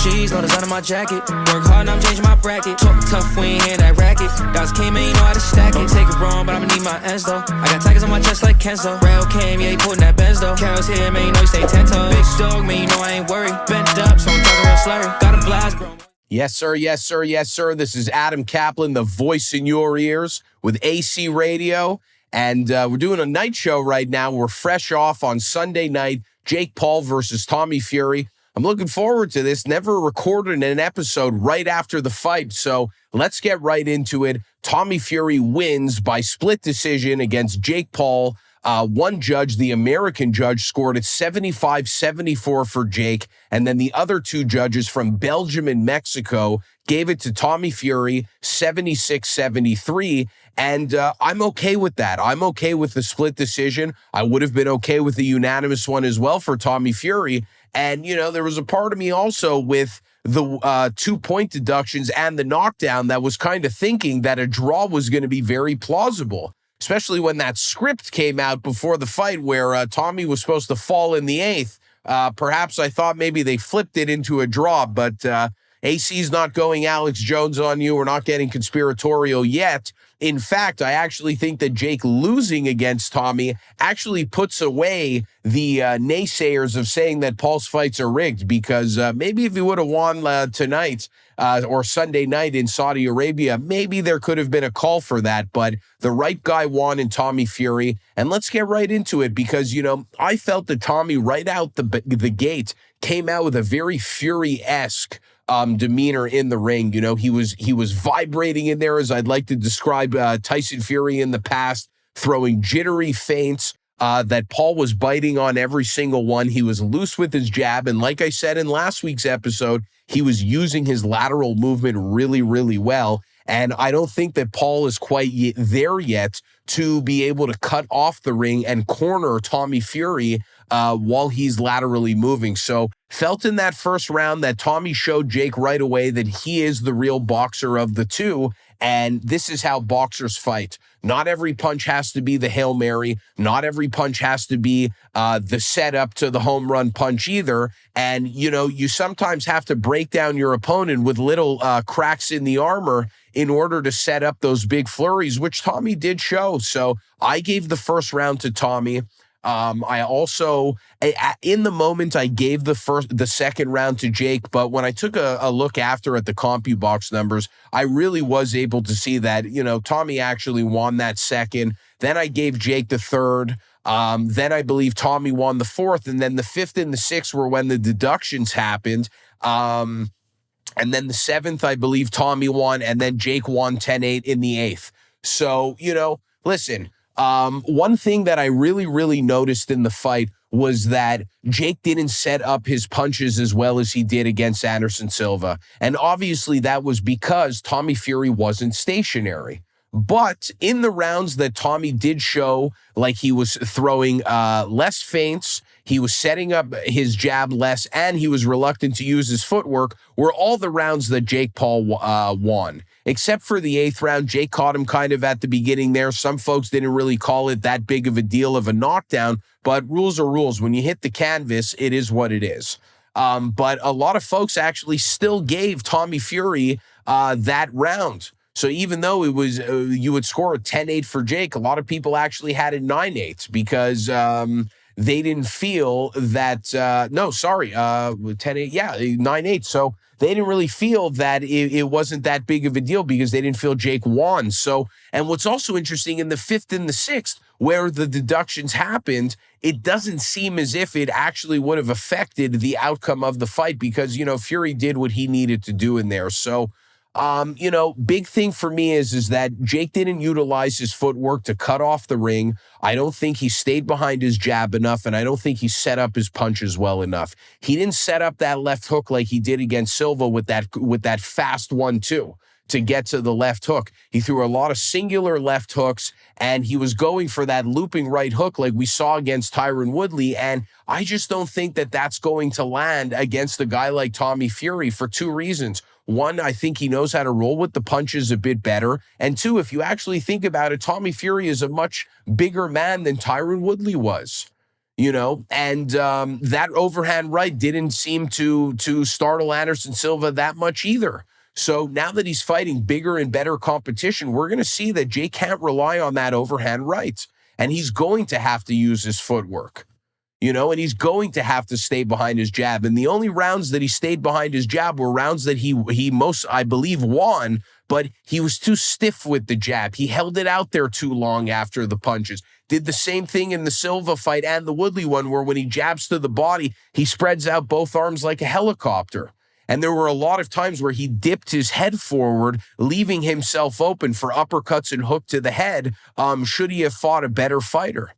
Cheese, no design on my jacket. Work hard, now I'm changing my bracket. Talk tough, we ain't hearing that racket. Dots came in, you know how to stack it. Don't take it wrong, but I'ma need my ends though. I got tigers on my chest like Kenzo. Rail came, yeah, he putting that Benz though. Carol's here, man, you know he stay 10 toes. Big dog, man, you know I ain't worried. Bent up, so I'm talking real slurry. Got a blast, bro. Yes, sir. Yes, sir. Yes, sir. This is Adam Caplan, the voice in your ears with AC Radio. And we're doing a night show right now. We're fresh off on Sunday night, Jake Paul versus Tommy Fury. I'm looking forward to this. Never recorded an episode right after the fight, so let's get right into it. Tommy Fury wins by split decision against Jake Paul. One judge, the American judge, scored it 75-74 for Jake, and then the other two judges from Belgium and Mexico gave it to Tommy Fury 76-73, and I'm okay with that. I'm okay with the split decision. I would have been okay with the unanimous one as well for Tommy Fury, and, you know, there was a part of me also with the 2-point deductions and the knockdown that was kind of thinking that a draw was going to be very plausible, especially when that script came out before the fight where Tommy was supposed to fall in the 8th. Perhaps I thought maybe they flipped it into a draw, but AC's not going Alex Jones on you. We're not getting conspiratorial yet. In fact, I actually think that Jake losing against Tommy actually puts away the naysayers of saying that Paul's fights are rigged, because maybe if he would have won tonight or Sunday night in Saudi Arabia, maybe there could have been a call for that, but the right guy won in Tommy Fury. And let's get right into it, because, you know, I felt that Tommy right out the gate came out with a very Fury-esque demeanor in the ring. You know, he was vibrating in there, as I'd like to describe Tyson Fury in the past, throwing jittery feints that Paul was biting on every single one. He was loose with his jab, and like I said in last week's episode, he was using his lateral movement really, really well. And I don't think that Paul is quite there yet to be able to cut off the ring and corner Tommy Fury while he's laterally moving. So felt in that first round that Tommy showed Jake right away that he is the real boxer of the two. And this is how boxers fight. Not every punch has to be the Hail Mary. Not every punch has to be the setup to the home run punch either. And, you know, you sometimes have to break down your opponent with little cracks in the armor in order to set up those big flurries, which Tommy did show. So I gave the first round to Tommy. I also, in the moment, I gave the second round to Jake, but when I took a look after at the CompuBox numbers, I really was able to see that, you know, Tommy actually won that second. Then I gave Jake the third. Then I believe Tommy won the fourth, and then the fifth and the sixth were when the deductions happened. And then the seventh, I believe Tommy won, and then Jake won 10-8 in the eighth. So, you know, listen, one thing that I really, really noticed in the fight was that Jake didn't set up his punches as well as he did against Anderson Silva. And obviously that was because Tommy Fury wasn't stationary. But in the rounds that Tommy did show, like he was throwing less feints, he was setting up his jab less, and he was reluctant to use his footwork, were all the rounds that Jake Paul won. Except for the eighth round, Jake caught him kind of at the beginning there. Some folks didn't really call it that big of a deal of a knockdown, but rules are rules. When you hit the canvas, it is what it is. But a lot of folks actually still gave Tommy Fury that round. So even though it was you would score a 10-8 for Jake, a lot of people actually had it 9-8 because they didn't feel that 10-8, yeah, 9-8. So they didn't really feel that it wasn't that big of a deal because they didn't feel Jake won. So, and what's also interesting, in the fifth and the sixth, where the deductions happened, it doesn't seem as if it actually would have affected the outcome of the fight because, you know, Fury did what he needed to do in there. So, you know, big thing for me is that Jake didn't utilize his footwork to cut off the ring. I don't think he stayed behind his jab enough, and I don't think he set up his punches well enough. He didn't set up that left hook like he did against Silva with that fast 1-2 to get to the left hook. He threw a lot of singular left hooks, and he was going for that looping right hook like we saw against Tyron Woodley, and I just don't think that that's going to land against a guy like Tommy Fury for two reasons. One, I think he knows how to roll with the punches a bit better. And two, if you actually think about it, Tommy Fury is a much bigger man than Tyron Woodley was. and that overhand right didn't seem to startle Anderson Silva that much either. So now that he's fighting bigger and better competition, we're going to see that Jake can't rely on that overhand right, and he's going to have to use his footwork. And he's going to have to stay behind his jab. And the only rounds that he stayed behind his jab were rounds that he most, I believe, won, but he was too stiff with the jab. He held it out there too long after the punches. Did the same thing in the Silva fight and the Woodley one, where when he jabs to the body, he spreads out both arms like a helicopter. And there were a lot of times where he dipped his head forward, leaving himself open for uppercuts and hook to the head, should he have fought a better fighter.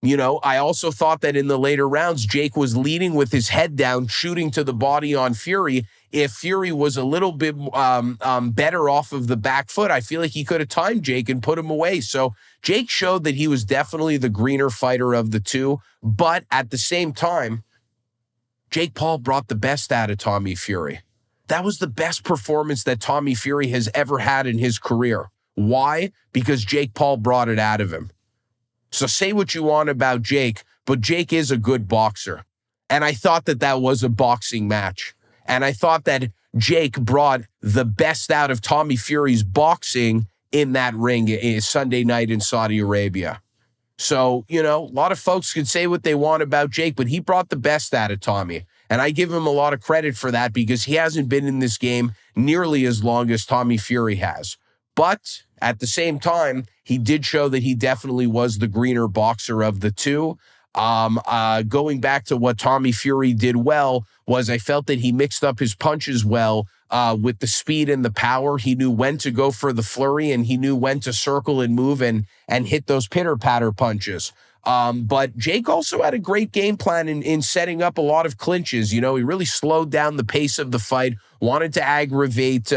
I also thought that in the later rounds, Jake was leading with his head down, shooting to the body on Fury. If Fury was a little bit better off of the back foot, I feel like he could have timed Jake and put him away. So Jake showed that he was definitely the greener fighter of the two. But at the same time, Jake Paul brought the best out of Tommy Fury. That was the best performance that Tommy Fury has ever had in his career. Why? Because Jake Paul brought it out of him. So say what you want about Jake, but Jake is a good boxer. And I thought that that was a boxing match. And I thought that Jake brought the best out of Tommy Fury's boxing in that ring Sunday night in Saudi Arabia. So, a lot of folks can say what they want about Jake, but he brought the best out of Tommy. And I give him a lot of credit for that because he hasn't been in this game nearly as long as Tommy Fury has. But at the same time, he did show that he definitely was the greener boxer of the two. Going back to what Tommy Fury did well was I felt that he mixed up his punches well with the speed and the power. He knew when to go for the flurry, and he knew when to circle and move and hit those pitter-patter punches. But Jake also had a great game plan in setting up a lot of clinches. He really slowed down the pace of the fight, wanted to aggravate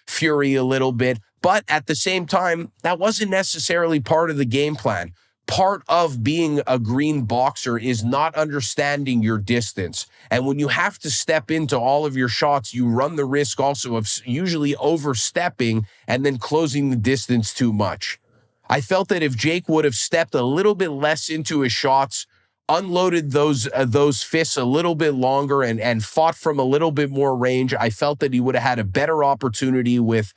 Fury a little bit. But at the same time, that wasn't necessarily part of the game plan. Part of being a green boxer is not understanding your distance. And when you have to step into all of your shots, you run the risk also of usually overstepping and then closing the distance too much. I felt that if Jake would have stepped a little bit less into his shots, unloaded those fists a little bit longer and fought from a little bit more range, I felt that he would have had a better opportunity with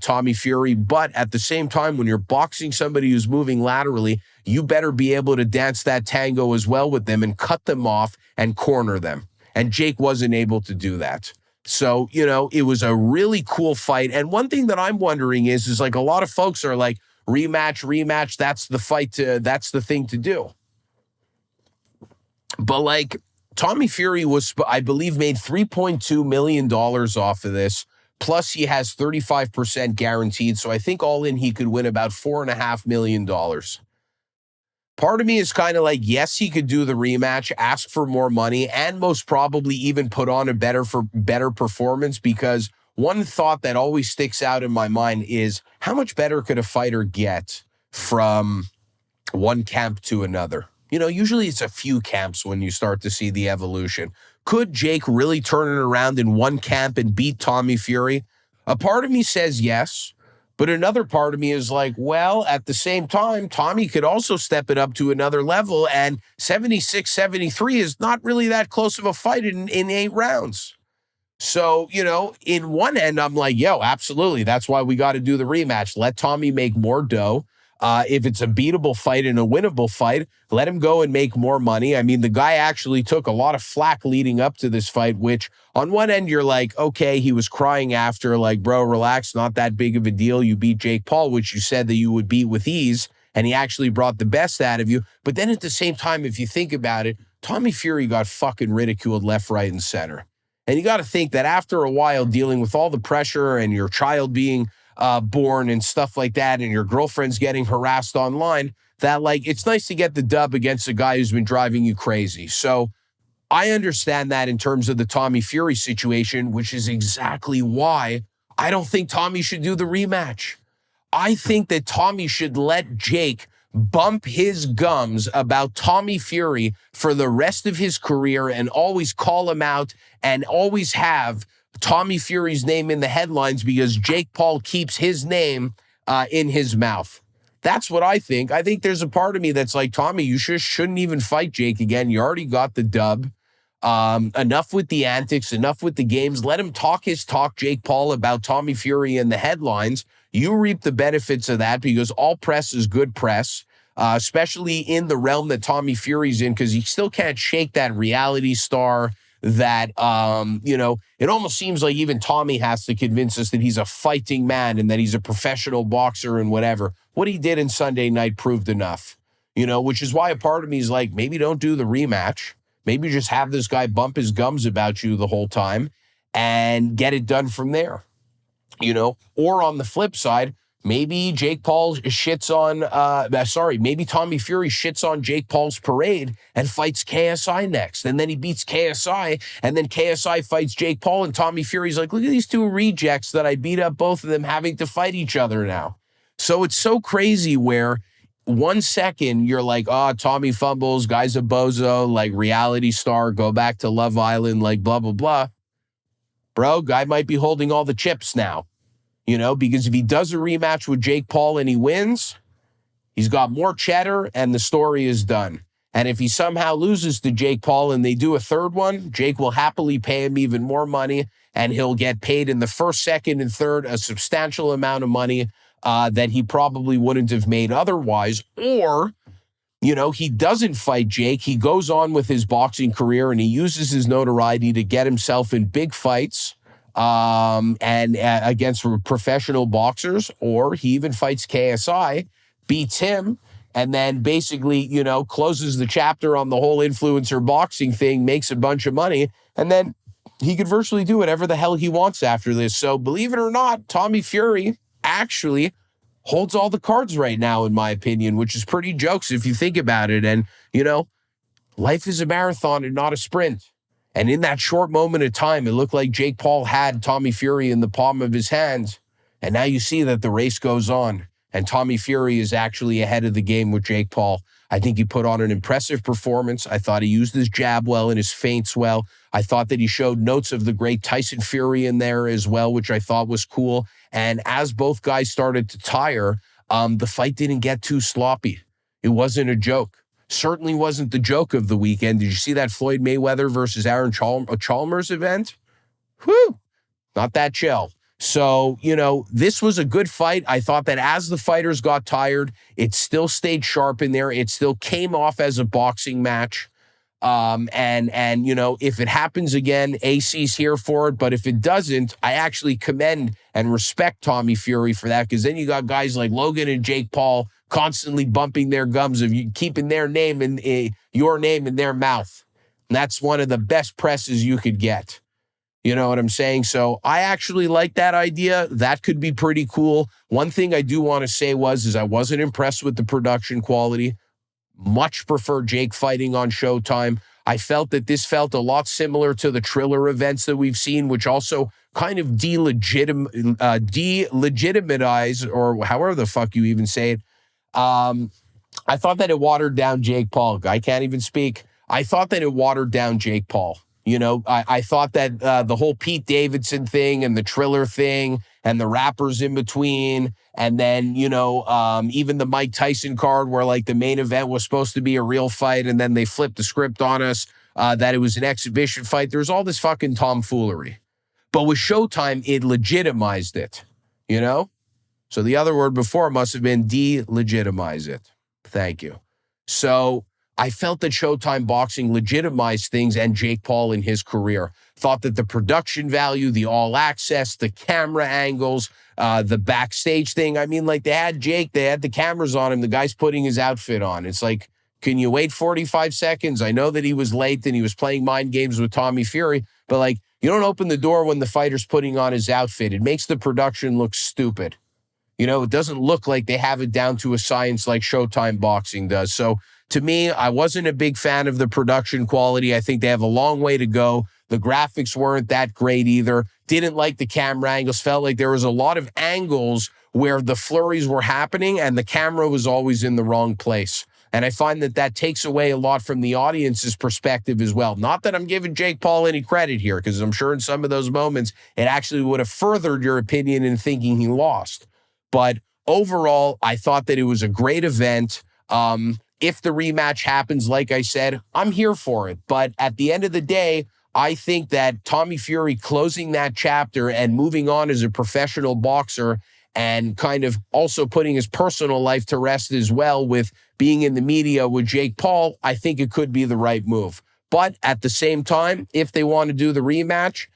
Tommy Fury. But at the same time, when you're boxing somebody who's moving laterally, you better be able to dance that tango as well with them and cut them off and corner them. And Jake wasn't able to do that. So, it was a really cool fight. And one thing that I'm wondering is like a lot of folks are like, rematch, that's the fight that's the thing to do. But like Tommy Fury was, I believe, made $3.2 million off of this. Plus, he has 35% guaranteed. So I think all in, he could win about $4.5 million. Part of me is kind of like, yes, he could do the rematch, ask for more money, and most probably even put on a better performance, because one thought that always sticks out in my mind is how much better could a fighter get from one camp to another? Usually it's a few camps when you start to see the evolution. Could Jake really turn it around in one camp and beat Tommy Fury? A part of me says yes, but another part of me is like, well, at the same time, Tommy could also step it up to another level, and 76-73 is not really that close of a fight in 8 rounds. So, in one end, I'm like, yo, absolutely. That's why we got to do the rematch. Let Tommy make more dough. If it's a beatable fight and a winnable fight, let him go and make more money. I mean, the guy actually took a lot of flack leading up to this fight, which on one end, you're like, okay, he was crying after, like, bro, relax, not that big of a deal. You beat Jake Paul, which you said that you would beat with ease, and he actually brought the best out of you. But then at the same time, if you think about it, Tommy Fury got fucking ridiculed left, right, and center. And you got to think that after a while, dealing with all the pressure and your child being born and stuff like that, and your girlfriend's getting harassed online, that like, it's nice to get the dub against a guy who's been driving you crazy. So I understand that in terms of the Tommy Fury situation, which is exactly why I don't think Tommy should do the rematch. I think that Tommy should let Jake bump his gums about Tommy Fury for the rest of his career and always call him out and always have Tommy Fury's name in the headlines because Jake Paul keeps his name in his mouth. That's what I think. I think there's a part of me that's like, Tommy, you shouldn't even fight Jake again. You already got the dub. Enough with the antics, enough with the games. Let him talk his talk, Jake Paul, about Tommy Fury and the headlines. You reap the benefits of that because all press is good press, especially in the realm that Tommy Fury's in, because he still can't shake that reality star that, it almost seems like even Tommy has to convince us that he's a fighting man and that he's a professional boxer and whatever. What he did in Sunday night proved enough, which is why a part of me is like, maybe don't do the rematch. Maybe just have this guy bump his gums about you the whole time and get it done from there, Or on the flip side, maybe Jake Paul shits on, maybe Tommy Fury shits on Jake Paul's parade and fights KSI next. And then he beats KSI, and then KSI fights Jake Paul, and Tommy Fury's like, look at these two rejects that I beat up, both of them having to fight each other now. So it's so crazy where 1 second you're like, oh, Tommy fumbles, guy's a bozo, like reality star, go back to Love Island, like blah, blah, blah. Bro, guy might be holding all the chips now, because if he does a rematch with Jake Paul and he wins, he's got more cheddar and the story is done. And if he somehow loses to Jake Paul and they do a third one, Jake will happily pay him even more money, and he'll get paid in the first, second, and third a substantial amount of money that he probably wouldn't have made otherwise. Or, he doesn't fight Jake. He goes on with his boxing career and he uses his notoriety to get himself in big fights and against professional boxers. Or he even fights KSI, beats him, and then basically, closes the chapter on the whole influencer boxing thing, makes a bunch of money, and then he could virtually do whatever the hell he wants after this. So believe it or not, Tommy Fury actually holds all the cards right now, in my opinion, which is pretty jokes if you think about it. And, life is a marathon and not a sprint. And in that short moment of time, it looked like Jake Paul had Tommy Fury in the palm of his hands. And now you see that the race goes on. And Tommy Fury is actually ahead of the game with Jake Paul. I think he put on an impressive performance. I thought he used his jab well and his feints well. I thought that he showed notes of the great Tyson Fury in there as well, which I thought was cool. And as both guys started to tire, the fight didn't get too sloppy. It wasn't a joke. Certainly wasn't the joke of the weekend. Did you see that Floyd Mayweather versus Aaron Chalmers event? Whew, not that chill. So, this was a good fight. I thought that as the fighters got tired, it still stayed sharp in there. It still came off as a boxing match. If it happens again, AC's here for it. But if it doesn't, I actually commend and respect Tommy Fury for that, because then you got guys like Logan and Jake Paul constantly bumping their gums of keeping their name in your name in their mouth. And that's one of the best presses you could get. You know what I'm saying? So I actually like that idea. That could be pretty cool. One thing I do want to say is I wasn't impressed with the production quality. Much prefer Jake fighting on Showtime. I felt that this felt a lot similar to the Triller events that we've seen, which also kind of delegitimatize, or however the fuck you even say it. I thought that it watered down Jake Paul. I can't even speak. I thought that it watered down Jake Paul. I thought that the whole Pete Davidson thing and the Triller thing and the rappers in between, and then, even the Mike Tyson card where like the main event was supposed to be a real fight and then they flipped the script on us that it was an exhibition fight. There's all this fucking tomfoolery. But with Showtime, it legitimized it, So the other word before must have been delegitimize it. Thank you. So I felt that Showtime Boxing legitimized things and Jake Paul in his career. Thought that the production value, the all access, the camera angles, the backstage thing. I mean, like they had Jake, they had the cameras on him. The guy's putting his outfit on. It's like, can you wait 45 seconds? I know that he was late and he was playing mind games with Tommy Fury, but like, you don't open the door when the fighter's putting on his outfit. It makes the production look stupid. It doesn't look like they have it down to a science like Showtime Boxing does. So to me, I wasn't a big fan of the production quality. I think they have a long way to go. The graphics weren't that great either. Didn't like the camera angles. Felt like there was a lot of angles where the flurries were happening and the camera was always in the wrong place. And I find that takes away a lot from the audience's perspective as well. Not that I'm giving Jake Paul any credit here, because I'm sure in some of those moments, it actually would have furthered your opinion in thinking he lost. But overall, I thought that it was a great event. If the rematch happens, like I said, I'm here for it. But at the end of the day, I think that Tommy Fury closing that chapter and moving on as a professional boxer and kind of also putting his personal life to rest as well with being in the media with Jake Paul, I think it could be the right move. But at the same time, if they want to do the rematch,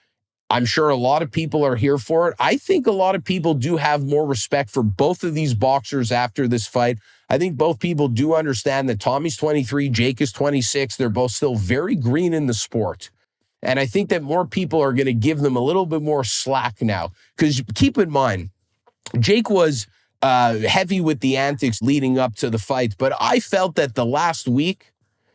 I'm sure a lot of people are here for it. I think a lot of people do have more respect for both of these boxers after this fight. I think both people do understand that Tommy's 23, Jake is 26. They're both still very green in the sport. And I think that more people are going to give them a little bit more slack now. Because keep in mind, Jake was heavy with the antics leading up to the fight. But I felt that the last week,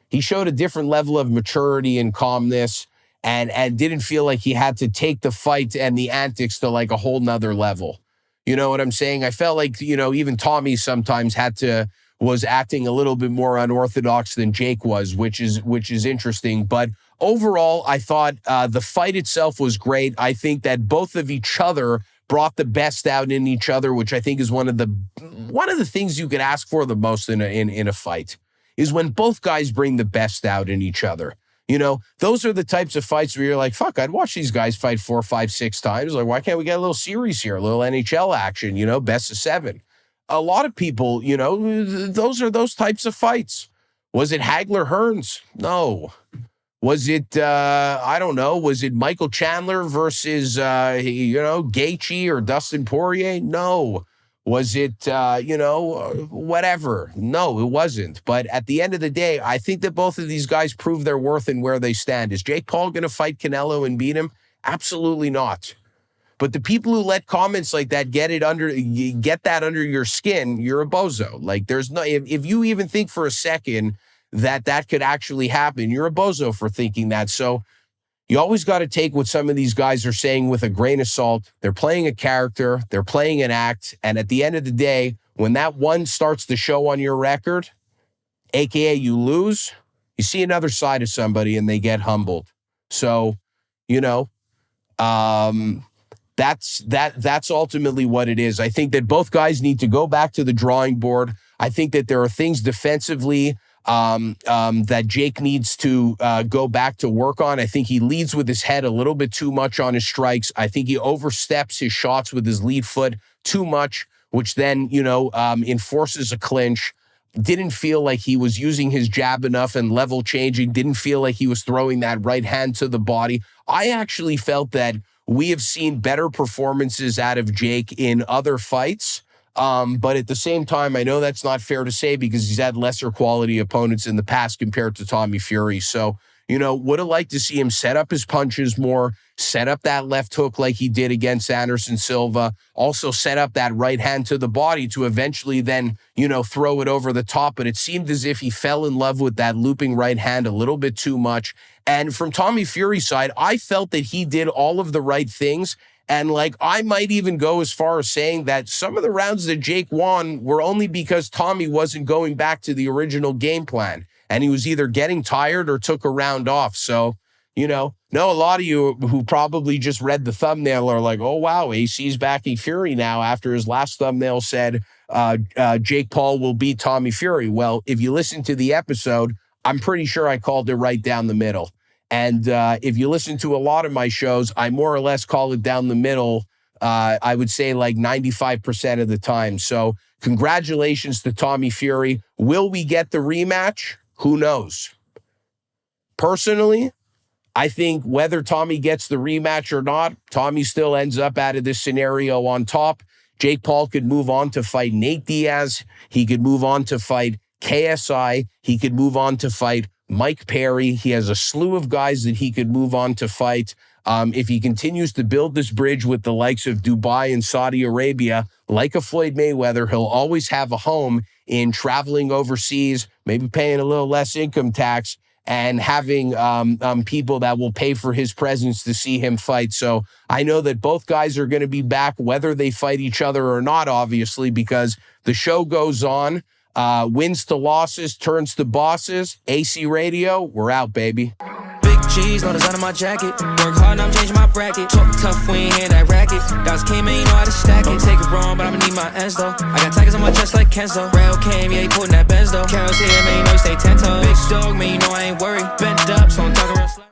he showed a different level of maturity and calmness and didn't feel like he had to take the fight and the antics to like a whole nother level. You know what I'm saying? I felt like, even Tommy sometimes was acting a little bit more unorthodox than Jake was, which is interesting. But overall, I thought the fight itself was great. I think that both of each other brought the best out in each other, which I think is one of the things you could ask for the most in a fight, is when both guys bring the best out in each other. Those are the types of fights where you're like, fuck, I'd watch these guys fight 4, 5, 6 times. Like, why can't we get a little series here, a little NHL action, best of 7? A lot of people, those are those types of fights. Was it Hagler-Hearns? No. Was it, I don't know, was it Michael Chandler versus, Gaethje or Dustin Poirier? No. Was it, whatever? No, it wasn't. But at the end of the day, I think that both of these guys prove their worth and where they stand. Is Jake Paul going to fight Canelo and beat him? Absolutely not. But the people who let comments like that get that under your skin, you're a bozo. Like, there's no, if you even think for a second that could actually happen, you're a bozo for thinking that. So you always got to take what some of these guys are saying with a grain of salt. They're playing a character, they're playing an act, and at the end of the day, when that one starts to show on your record, aka you lose, you see another side of somebody and they get humbled. So, that's ultimately what it is. I think that both guys need to go back to the drawing board. I think that there are things defensively that Jake needs to go back to work on. I think he leads with his head a little bit too much on his strikes. I think he oversteps his shots with his lead foot too much, which then, enforces a clinch. Didn't feel like he was using his jab enough and level changing. Didn't feel like he was throwing that right hand to the body. I actually felt that we have seen better performances out of Jake in other fights. But at the same time, I know that's not fair to say because he's had lesser quality opponents in the past compared to Tommy Fury. So, would have liked to see him set up his punches more, set up that left hook like he did against Anderson Silva, also set up that right hand to the body to eventually then, throw it over the top. But it seemed as if he fell in love with that looping right hand a little bit too much. And from Tommy Fury's side, I felt that he did all of the right things. And I might even go as far as saying that some of the rounds that Jake won were only because Tommy wasn't going back to the original game plan. And he was either getting tired or took a round off. So, know a lot of you who probably just read the thumbnail are like, oh, wow, AC's backing Fury now after his last thumbnail said Jake Paul will beat Tommy Fury. Well, if you listen to the episode, I'm pretty sure I called it right down the middle. And if you listen to a lot of my shows, I more or less call it down the middle, I would say 95% of the time. So congratulations to Tommy Fury. Will we get the rematch? Who knows? Personally, I think whether Tommy gets the rematch or not, Tommy still ends up out of this scenario on top. Jake Paul could move on to fight Nate Diaz. He could move on to fight KSI. He could move on to fight Mike Perry. He has a slew of guys that he could move on to fight. If he continues to build this bridge with the likes of Dubai and Saudi Arabia, like a Floyd Mayweather, he'll always have a home in traveling overseas, maybe paying a little less income tax, and having people that will pay for his presence to see him fight. So I know that both guys are going to be back, whether they fight each other or not, obviously, because the show goes on. Wins to losses, turns to bosses. AC Radio, we're out, baby. Big G's, no design on my jacket. Work hard and I'm changing my bracket. Talk tough, we ain't hearing that racket. Dogs came in, you know how to stack it. Don't take it wrong, but I'ma need my ends though. I got tigers on my chest like Kenzo. Rail came, yeah, he putting that Benz though. Carol's here, man, you know he stay 10 toes. Big dog, man, you know I ain't worried. Bent up, so I'm talking real slow.